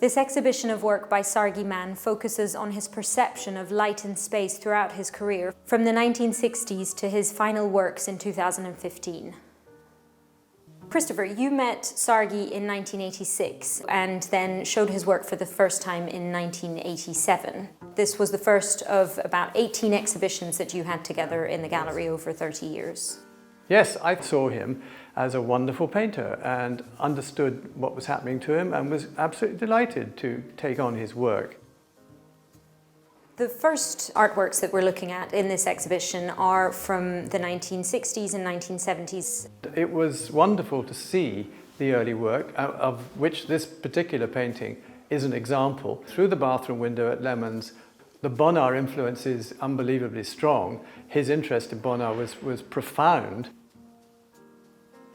This exhibition of work by Sargy Mann focuses on his perception of light and space throughout his career, from the 1960s to his final works in 2015. Christopher, you met Sargy in 1986 and then showed his work for the first time in 1987. This was the first of about 18 exhibitions that you had together in the gallery over 30 years. Yes, I saw him as a wonderful painter and understood what was happening to him and was absolutely delighted to take on his work. The first artworks that we're looking at in this exhibition are from the 1960s and 1970s. It was wonderful to see the early work, of which this particular painting is an example. Through the bathroom window at Lemons, the Bonnard influence is unbelievably strong. His interest in Bonnard was profound.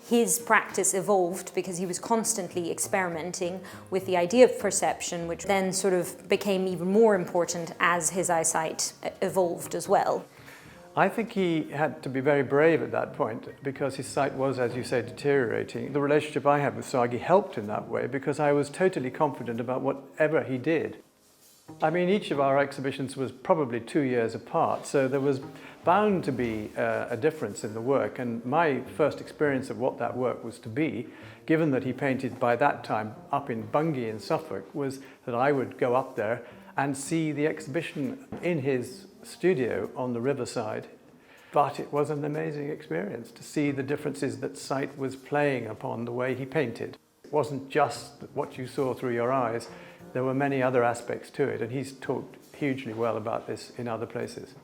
His practice evolved because he was constantly experimenting with the idea of perception, which then sort of became even more important as his eyesight evolved as well. I think he had to be very brave at that point because his sight was, as you say, deteriorating. The relationship I had with Sargy helped in that way because I was totally confident about whatever he did. I mean, each of our exhibitions was probably 2 years apart, so there was bound to be a difference in the work. And my first experience of what that work was to be, given that he painted by that time up in Bungay in Suffolk, was that I would go up there and see the exhibition in his studio on the riverside. But it was an amazing experience to see the differences that sight was playing upon the way he painted. It wasn't just what you saw through your eyes. There were many other aspects to it, and he's talked hugely well about this in other places.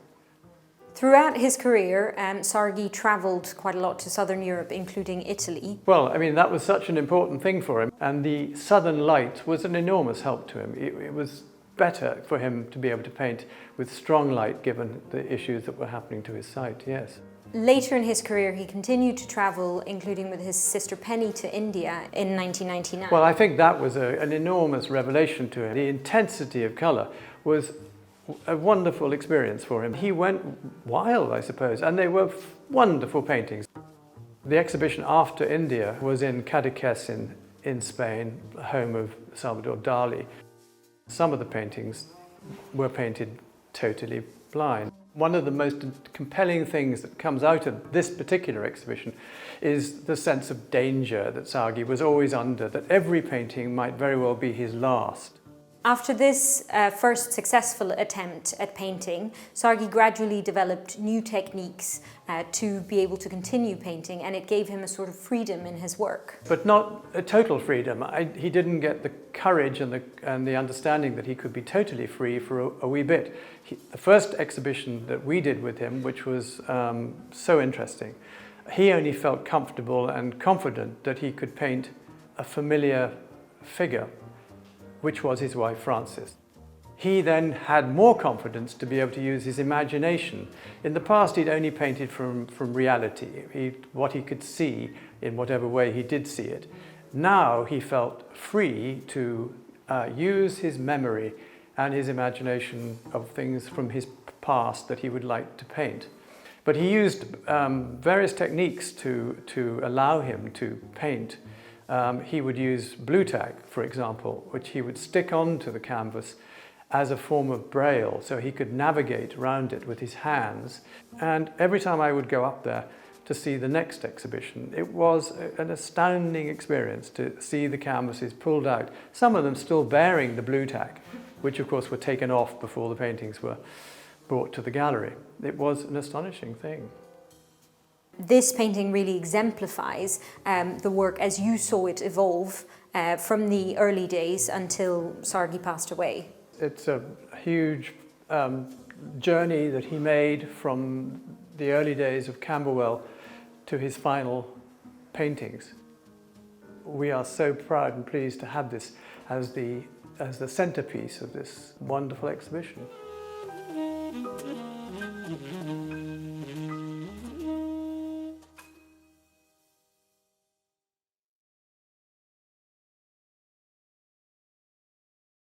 Throughout his career, Sargy travelled quite a lot to southern Europe, including Italy. Well, I mean, that was such an important thing for him, and the southern light was an enormous help to him. It was better for him to be able to paint with strong light, given the issues that were happening to his sight, yes. Later in his career, he continued to travel, including with his sister Penny, to India in 1999. Well, I think that was an enormous revelation to him. The intensity of colour was a wonderful experience for him. He went wild, I suppose, and they were wonderful paintings. The exhibition after India was in Cadogan in Spain, home of Salvador Dali. Some of the paintings were painted totally blind. One of the most compelling things that comes out of this particular exhibition is the sense of danger that Sargy was always under, that every painting might very well be his last. After this first successful attempt at painting, Sargy gradually developed new techniques to be able to continue painting, and it gave him a sort of freedom in his work. But not a total freedom. He didn't get the courage and the understanding that he could be totally free for a wee bit. The first exhibition that we did with him, which was so interesting, he only felt comfortable and confident that he could paint a familiar figure, which was his wife Frances. He then had more confidence to be able to use his imagination. In the past, he'd only painted from reality, what he could see in whatever way he did see it. Now he felt free to use his memory and his imagination of things from his past that he would like to paint. But he used various techniques to allow him to paint. He would use blue tack, for example, which he would stick onto the canvas as a form of braille, so he could navigate around it with his hands. And every time I would go up there to see the next exhibition, it was an astounding experience to see the canvases pulled out, some of them still bearing the blue tack, which of course were taken off before the paintings were brought to the gallery. It was an astonishing thing. This painting really exemplifies the work as you saw it evolve from the early days until Sargy passed away. It's a huge journey that he made from the early days of Camberwell to his final paintings. We are so proud and pleased to have this as the centerpiece of this wonderful exhibition.